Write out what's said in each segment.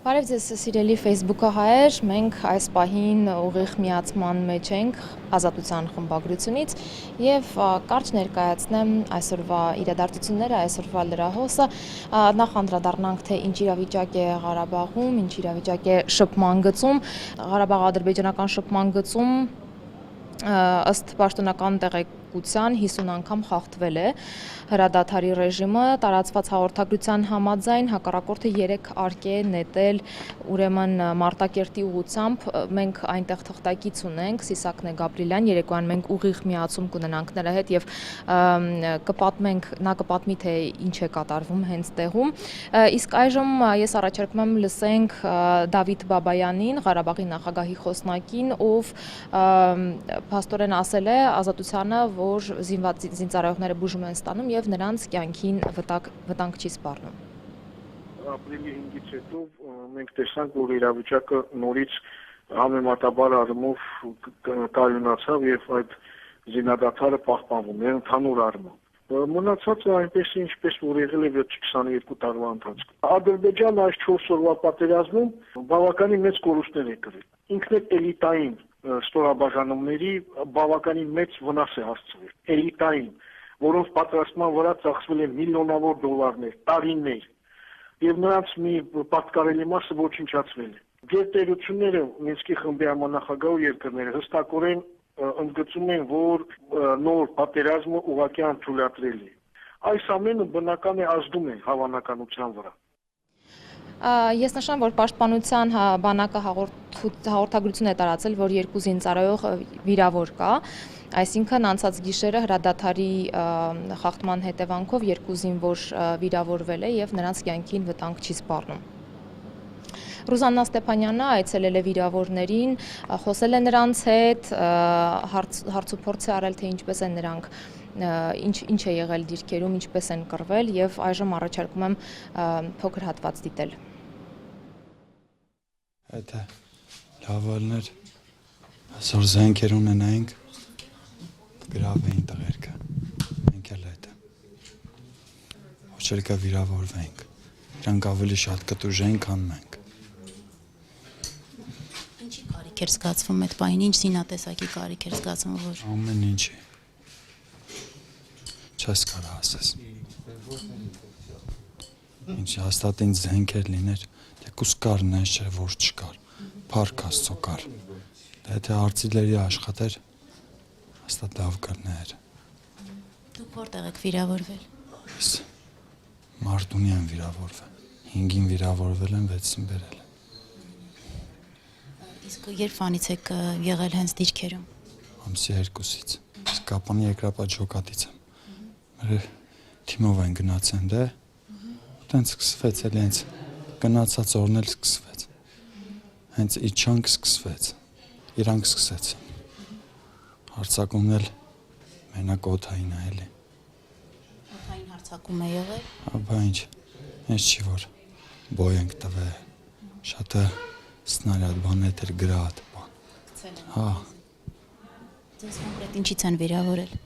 Բարև ձեզ սիրելի Facebook-ը հայեր, մենք այս պահին ուղիղ միացման մեջ ենք Ազատության խմբագրությունից եւ կարճ ներկայացնեմ այսօրվա իրադարձությունները, այսօրվա լրահոսը, նախ անդրադառնանք թե ինչ իրավիճակ է Ղարաբաղում, ինչ իրավիճակ է շփման գծում, Ղարաբաղ-ադրբեջանական շփման գծում ըստ պաշտոնական տեղեկության 50 անգամ խախտվել է հրադադարի ռեժիմը, տարածված հաղորդագրության համաձայն հակառակորդը 3 արգ է նետել ուրեմն Մարտակերտի ուղությամբ, մենք այնտեղ թղթակից ունենք, Սիսակն է Գաբրիելյան, երեկոյան մենք ուղիղ միացում կունենանք նրա հետ եւ կպատմենք, նա կպատմի թե ինչ է կատարվում հենց տեղում, իսկ այժմ ես առաջարկում եմ լսենք Դավիթ Բաբայանին, Ղարաբաղի նախագահի խոսնակին, ով փաստորեն ասել է Ազատությանը, որ զինծառայողները բուժում են ստանում եւ նրանց կյանքին վտանգ չի սպառնում։ Ապրիլի 5-ից հետո մենք տեսանք, որ իրավիճակը նորից համեմատաբար առումով կայունացավ եւ այդ զինադադարը պահպանվում է ընդհանուր առումով։ Մնացածը այնպես է, ինչպես որ եղել է 22 տարվա ընթացքում։ Ադրբեջանը այս 4 օրվա պատերազմում բավականին մեծ կորուստներ է կրել։ Ինքն է էլիտային ստորաբաժանումների բավականին մեծ վնաս է հասցրել։ Էլիտային, որոնց պատրաստման վրա ծախսվել են միլիոնավոր դոլարներ, տարիներ, եւ նրանց մի պատկառելի մասը ոչնչացվել է։ Գերտերությունները Մինսկի խմբի համանախագահ երկրները հստակորեն ընդգծում են, որ նոր պատերազմը ուղղակի անթույլատրելի է։ Այս ամենը բնական է ազդում է հավանականության վրա։ Ես նշեմ, որ Պաշտպանության բանակը հաղորդագրություն է տարածել, որ 2 զինծառայող վիրավոր կա, այսինքն անցած գիշերը հրադադարի խախտման հետևանքով 2 զինվոր վիրավորվել է եւ նրանց կյանքին վտանգ չի սպառնում։ Ռուզաննա Ստեփանյանը այցելել է վիրավորներին, խոսել է նրանց հետ, հարցուփորձ է արել, թե ինչպես են նրանք ինչ է եղել դիրքերում, ինչպես են կռվել եւ այժմ առաջարկում եմ փոքր հատված դիտել։ Եթե լավալներ այսօր զենքեր ունենայինք, գրավեին տղերքը, մենք էլ հետը, ոչ էլ կա վիրավորվեինք, իրանք ավելի շատ կտուժեին, քան մենք։ Ինչի կարիք էր զգացվում այդ պահին, ինչ զինատեսակի կարիք էր զգացվում, որ… Ամեն ինչի, չես կարա ասես, ինչ հաստատ ինձ զենքեր լիներ, թեկուս կար նես չէ, որ չկար, փառք Աստծո կար, եթե արծիլերի աշխատեր, հաստատ լավ կրներ։ Դուք որտեղ եք վիրավորվել։ Ես Մարտունի եմ վիրավորվել, 5-ին վիրավորվել եմ, 6-ին բերել եմ։ Իսկ երբ անից եք եղել հենց դիրքերում։ Ամսի 2-ից, ես Կապանի երկրապատ ջոկատից եմ, մեր թիմով են գնացեն դե, տենց սկսվեց էլ հենց գնացած օրն էլ սկսվեց, հենց իջանք սկսվեց, իրանք սկսեց, հարցակումն էլ մենակ օդային է էլի։ Օդային հարցակում է եղել։ Աբա ինչ, հենց չի որ բոյ ենք տվել, շատը սնարյադ բանետ էր գրատ բան։ Հա։ Ձեզ կոնկրետ ինչից են վիրավորել։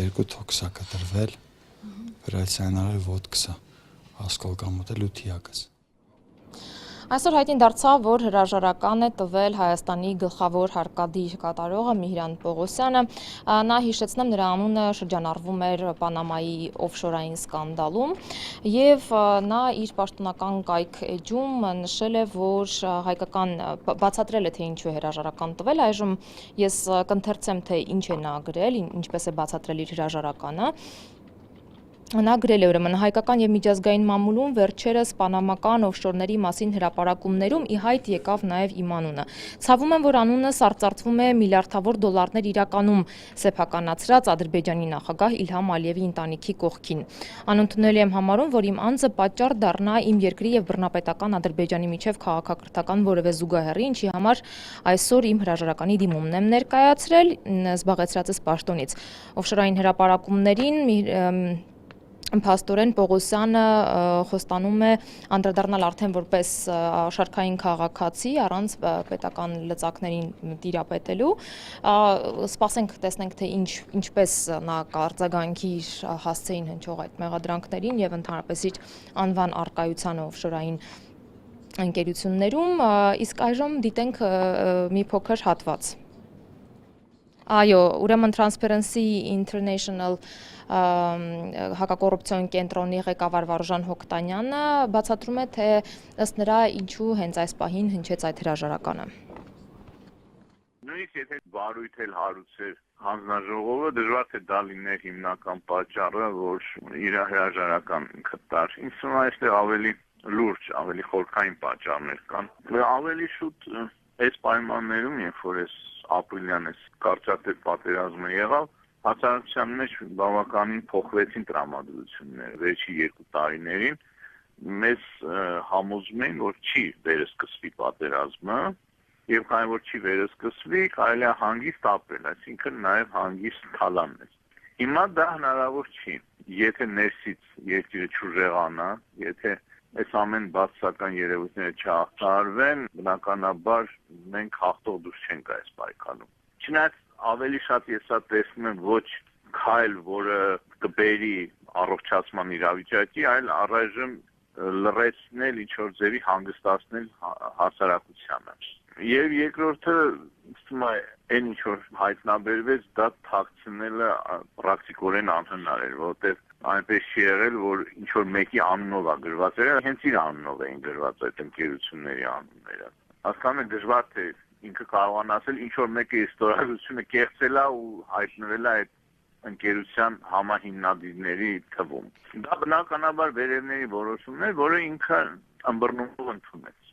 2 թոքսա կտրվել, վրացիաները ոդկսա, ասկոլկամոտ էլ 8-յակս։ Այսօր հայտնի դարձավ, որ հրաժարական է տվել Հայաստանի գլխավոր հարկադիր կատարողը Միհրան Պողոսյանը, նա հիշեցնեմ նրա անունը շրջանառվում էր Պանամայի օֆշորային սկանդալում եւ նա իր պաշտոնական կայք էջում նշել է, որ հայկական բացատրել է թե ինչու է հրաժարական տվել, այժմ ես կընթերցեմ թե ինչ է նա գրել, ինչպես է բացատրել իր հրաժարականը։ Նա գրել է ուրեմն հայկական եւ միջազգային մամուլում վերջերս պանամական օֆշորների մասին հրապարակումներում ի հայտ եկավ նաեւ իմ անունը։ Ցավում եմ, որ անունս արծարծվում է միլիարդավոր դոլարներ իրականում սեփականացրած Ադրբեջանի նախագահ Իլհամ Ալիևի ընտանիքի կողքին։ Անընդունելի եմ համարում, որ իմ անձը պատճառ դառնա իմ երկրի եւ բռնապետական Ադրբեջանի միջև քաղաքակրթական որևէ զուգահեռի, ինչի համար այսօր իմ հրաժարականի դիմումն եմ ներկայացրել զբաղեցրածս պաշտոնից։ Օֆշորային հրապարակումներին Փաստորեն Պողոսյանը խոստանում է անդրադառնալ արդեն որպես շարքային քաղաքացի առանց պետական լծակներին տիրապետելու։ Սպասենք տեսնենք թե ինչպես նա կարձագանքի հասցեին հնչող այդ մեղադրանքներին եւ ընդհանրապես իր անվան արկայությանը օֆշորային ընկերություններում, իսկ այժմ դիտենք մի փոքր հատված։ Այո, ուրեմն Transparency International հակակոռուպցիոն կենտրոնի ղեկավար Վարուժան Հոկտանյանը բացատրում է, թե ըստ նրա ինչու հենց այս պահին հնչեց այդ հրաժարականը։ Նույնիսկ եթե բարույթ էլ հարուցեր հանձնաժողովը, դժվար թե դա լիներ հիմնական պատճառը, որ իր հրաժարական կտար։ Ինձ թվում է այստեղ ավելի լուրջ, ավելի խորքային պատճառներ կան։ Ավելի շուտ այս պայմաններում, երբ որ այս ապրիլյան այս կարճատև պատերազմը եղավ, հասարակության մեջ բավականին փոխվեցին տրամադրությունները վերջի 2 տարիներին։ Մեզ համոզում են, որ չի վերսկսվի պատերազմը, եւ քանի որ չի վերսկսվի, կարելի է հանգիստ ապրել, այսինքն նաեւ հանգիստ թալանել։ Հիմա դա հնարավոր չի, եթե ներսից երկիրը չուժեղանա, եթե այս ամեն բացասական երևույթները չհաղթարվեն, բնականաբար մենք հաղթող դուրս չենք այս պայքարում։ Չնայած ավելի շատ ես սա տեսնում եմ ոչ քայլ, որը կբերի առողջացման իրավիճակի, այլ առայժմ լրացնել ինչ-որ ձևի հանգստացնել հասարակությանը։ Եվ երկրորդը, ասում եմ, այն ինչ-որ հայտնաբերվեց, դա թաքցնելը պրակտիկորեն անհնար էր, որովհետև այնպես չի եղել, որ ինչ-որ մեկի անունով է գրված եղել, հենց իր անունով էին գրված այդ ընկերությունների անունները։ Հասկանում եք, դժվար թե ինքը կարողանա ասել, ինչ-որ մեկը ստորագրությունը կեղծել է ու հայտնվել է այդ ընկերության համահիմնադիրների թվում։ Դա բնականաբար վերևների որոշումներ, որը ինքը ըմբռնումով ընդունեց։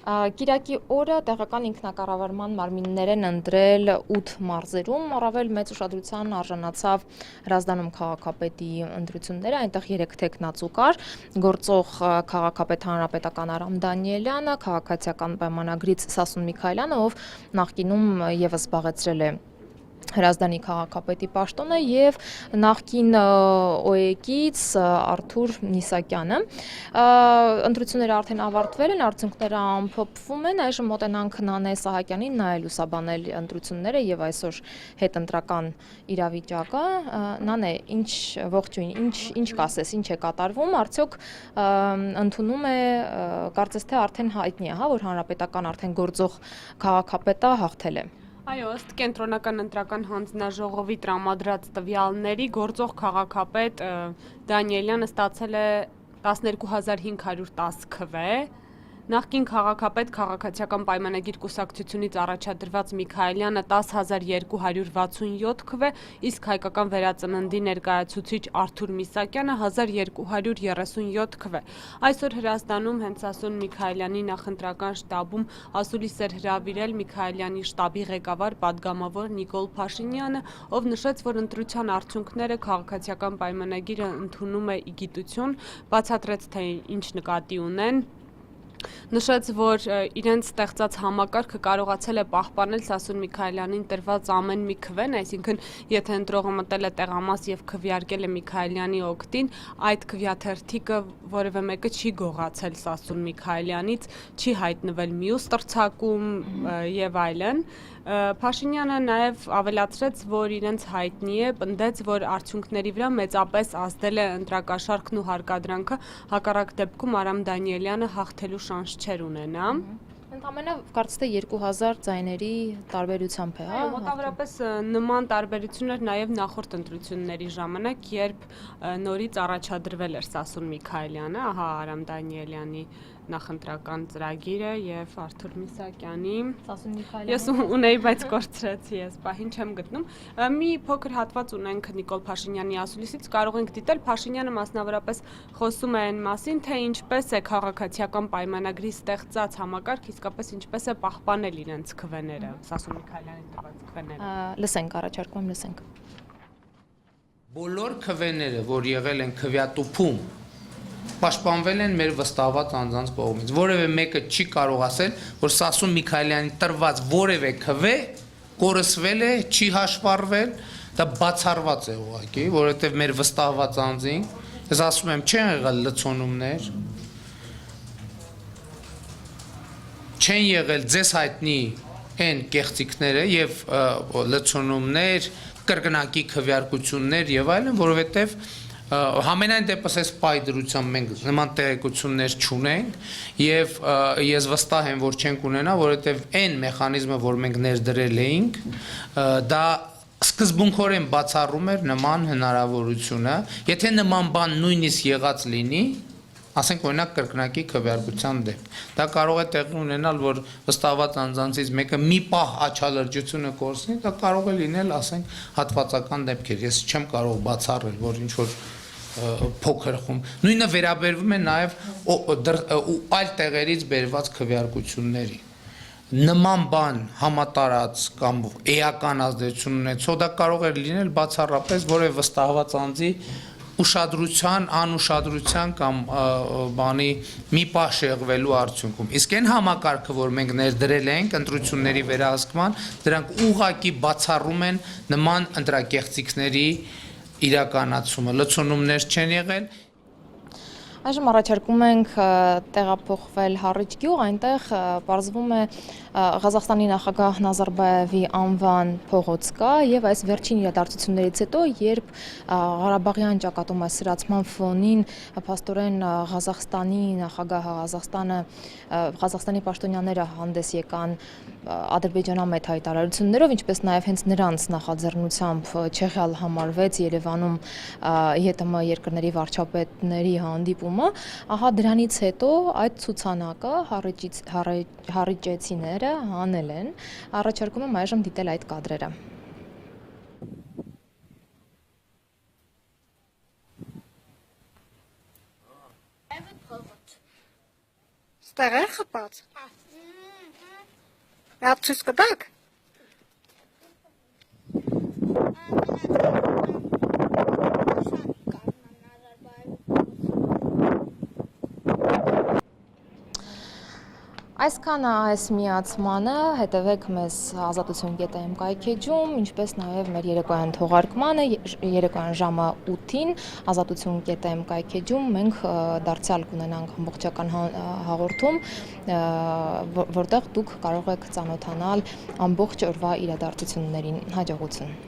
Կիրակի օրը տեղական ինքնակառավարման մարմիններ են ընտրել 8 մարզերում, առավել մեծ ուշադրության արժանացավ Հրազդանում քաղաքապետի ընտրությունները, այնտեղ 3 թեկնածու կար, գործող քաղաքապետ հանրապետական Արամ Դանիելյանը, քաղաքացիական պայմանագրից Սասուն Միքայելյանը, ով նախկինում եւս զբաղեցրել է Հրազդանի քաղաքապետի պաշտոնը եւ նախկին ՕԵԿ-ից Արթուր Նիսակյանը։ Ընտրությունները արդեն ավարտվել են, արդյունքները ամփոփվում են, այժմ մոտենանք Նանե Սահակյանին, նա է լուսաբանել ընտրությունները եւ այսօր հետընտրական իրավիճակը։ Նանե, ողջույն, ինչ կասես, ինչ է կատարվում, արդյոք ընդունում է, կարծես թե արդեն հայտնի է, հա, որ հանրապետական արդեն գործող քաղաքապետը հաղթել է։ Այո, ըստ կենտրոնական ընտրական հանձնաժողովի տրամադրած տվյալների գործող քաղաքապետ Դանիելյանը ստացել է 12510 քվ, նախկին քաղաքապետ քաղաքացիական պայմանագիր կուսակցությունից առաջադրված Միքայելյանը 10267 քվ, իսկ հայկական վերածննդի ներկայացուցիչ Արթուր Միսակյանը 1237 քվ։ Այսօր Հրազդանում հենց Սասուն Միքայելյանի նախընտրական շտաբում ասուլիս էր հրավիրել Միքայելյանի շտաբի ղեկավար պատգամավոր Նիկոլ Փաշինյանը, ով նշեց, որ ընտրության արդյունքները քաղաքացիական պայմանագիրը ընդունում է ի գիտություն, բացատրեց, թե ինչ նկատի ունեն։ Նշեց, որ իրենց ստեղծած համակարգը կարողացել է պահպանել Սասուն Միքայելյանին տրված ամեն մի քվեն, այսինքն եթե ընտրողը մտել է տեղամաս եւ քվեարկել է Միքայելյանի օգտին, այդ քվեաթերթիկը որևէ մեկը չի գողացել Սասուն Միքայելյանից, չի հայտնվել մյուս տրցակում եւ այլն։ Փաշինյանը նաև ավելացրեց, որ իրենց հայտնի է, պնդեց, որ արդյունքների վրա մեծապես ազդել է ընտրակաշարքն ու հարկադրանքը, հակառակ դեպքում Արամ Դանիելյանը հաղթելու շանս չէր ունենա։ Ընդամենը կարծես թե 2000 ձայների տարբերությամբ է, հա։ Մոտավորապես նման տարբերություն էր նաև նախորդ ընտրությունների ժամանակ, երբ նորից առաջադրվել էր Սասուն Միքայելյանը, ահա Արամ Դանիելյանի նախընտրական ծրագիրը եւ Արթուր Միսակյանի Սասուն Միքայելյանը։ Ես ունեի, բայց կորցրեցի, ես պահին չեմ գտնում։ Մի փոքր հատված ունենք Նիկոլ Փաշինյանի ասուլիսից, կարող ենք դիտել Փաշինյանը մասնավորապես խոսում է այն մասին, թե ինչպես է քաղաքացիական պայմանագրի ստեղծած համակարգ, իսկապես ինչպես է պահպանել իրենց քվեները, Սասուն Միքայելյանի տված քվեները։ Լսենք, առաջարկում եմ լսենք։ Բոլոր քվեները, որ եղել են քվեատուփում, պաշտպանվել են մեր վստահված անձանց կողմից։ Որևէ մեկը չի կարող ասել, որ Սասուն Միքայելյանի տրված որևէ քվե կորսվել է, չի հաշվառվել, դա բացառված է ուղղակի, որովհետև մեր վստահված անձին, ես ասում եմ, չեն եղել լցոնումներ, չեն եղել ձեզ հայտնի այն կեղծիքները եւ լցոնումներ, կրկնակի քվեարկություններ եւ այլն, որովհետեւ Համենայն դեպս այս պայդրությամբ մենք նման տեղեկություններ չունենք եւ ես վստահ եմ, որ չենք ունենա, որովհետեւ այն մեխանիզմը, որ մենք ներդրել էինք, դա սկզբունքորեն բացառում էր նման հնարավորությունը, եթե նման բան նույնիսկ եղած լինի, ասենք օրինակ կրկնակի քվեարկության դեպ։ Դա կարող է տեղի ունենալ, որ վստահված անձանցից մեկը մի պահ աչալրջությունը կորցնի, դա կարող է լինել, ասենք, հատվածական դեպքեր։ Ես չեմ կարող բացառել, որ ինչ որ փոքր խումբ։ Նույնը վերաբերվում է նաև այլ տեղերից բերված քվեարկությունների։ Նման բան համատարած կամ էական ազդեցություն ունեցող դա կարող է լինել բացառապես որևէ վստահված անձի ուշադրության, անուշադրության կամ բանի մի պահ շեղվելու արդյունքում։ Իսկ այն համակարգը, որ մենք ներդրել ենք ընտրությունների վերահսկման, դրանք ուղղակի բացառում են նման ընտրակեղծիքների իրականացումը, լցոնումներ չեն եղել։ Այժմ առաջարկում ենք տեղափոխվել Հառիջ գյուղ, այնտեղ պարզվում է Ղազախստանի նախագահ Նազարբայևի անվան փողոց կա եւ այս վերջին իրադարձություններից հետո, երբ Ղարաբաղյան ճակատամասրացման ֆոնին փաստորեն Ղազախստանի նախագահը Ղազախստանի պաշտոնյաները հանդես եկան ադրբեջանամետ հայտարարություններով, ինչպես նաեւ հենց նրանց նախաձեռնությամբ Չեխիալ համարվեց Երևանում ԵՏՄ երկրների վարչապետների հանդիպումը, ահա դրանից հետո այդ ցուցանակը հառիջեցիները հանել են, առաջարկում եմ այժմ դիտել այդ կադրերը։ Ստեղ է խփած։ Ապցուս կտակ։ Այսքան այս միացմանը, հետևեք մեզ ազատություն.am կայքեջում, ինչպես նաև մեր երեկոյան թողարկմանը, երեկոյան ժամը 8-ին ազատություն.am կայքեջում մենք դարձյալ կունենանք ամբողջական հաղորդում, որտեղ դուք կարող եք ծանոթանալ ամբողջ օրվա իրադարձություններին։ Հաջողություն։